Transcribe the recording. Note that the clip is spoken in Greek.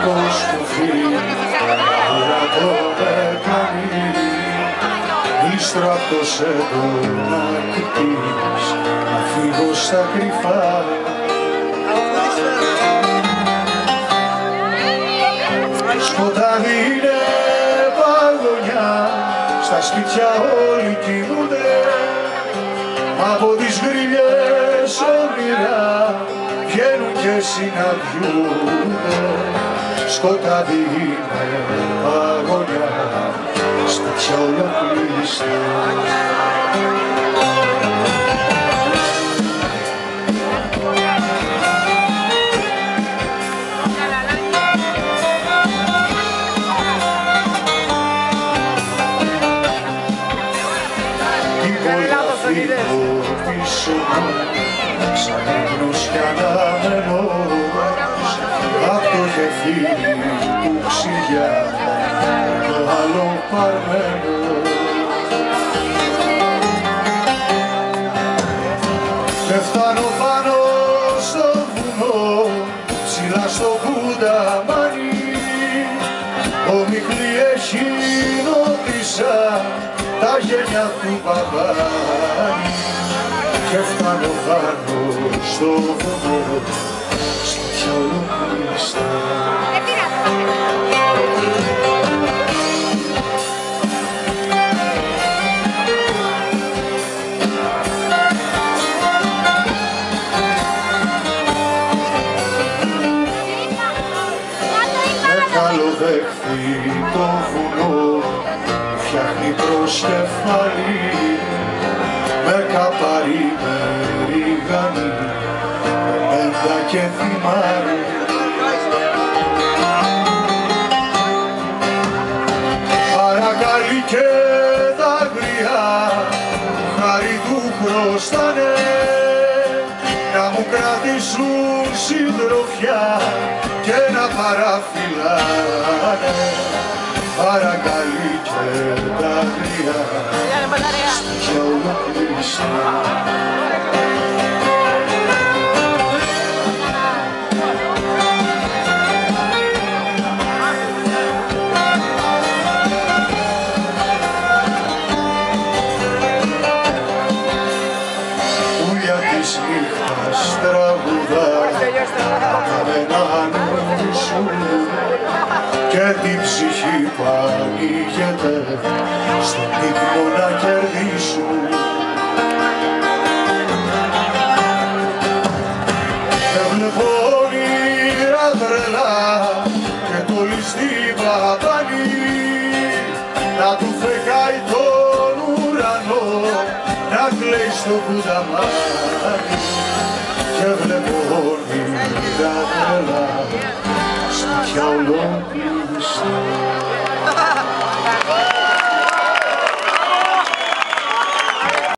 το σκουφί τώρα το με κάνει ύστερα απ' το σέντο να κοιτείς να φύγω στα κρυφά. Σκοτάδι είναι παγωνιά, στα σπίτια όλοι κοιμούνται, από τις γκρίλιες όνειρα βγαίνουν και συναντιούνται. Σκοτάδι είναι παγωνιά, σπίτια ολοκλειστά. Πίσω μου, σαν ύπνος κι αναμένος, απ' το γεφύρι που ξηγιά το άλλο παρμένο. Και φτάνω πάνω στο βουνό, ψηλά στο κουνταμάνι, όμιχλη έχει νότισα τα γένια του μπαμπάνι. Και φτάνω πάνω στο βουνό, σπίτια ολοκλειστά. Με καλοδέχθη το βουνό, φτιάχνει προς κεφάλι, με καπαρί, με ρίγανη, με μέντα και θυμάρι. Παρακαλεί και δάκρυα, χάρη του χρωστάνε, να μου κρατήσουν συντροφιά και να παραφυλάνε. Παρακαλεί και δάκρυα, σπίτια ολοκλειστά. Ούλια της νύχτας τραγουδά, καμένα νου σου και την ψυχή που ανοίγεται στον ύπνο να κερδίσουν. Και βλέπω όνειρα τρελά και το ληστή παπάνι να του φεγγάει τον ουρανό, να κλαίει στο κουταμάνι. Και βλέπω όνειρα τρελά, σπίτια ολοκλειστά.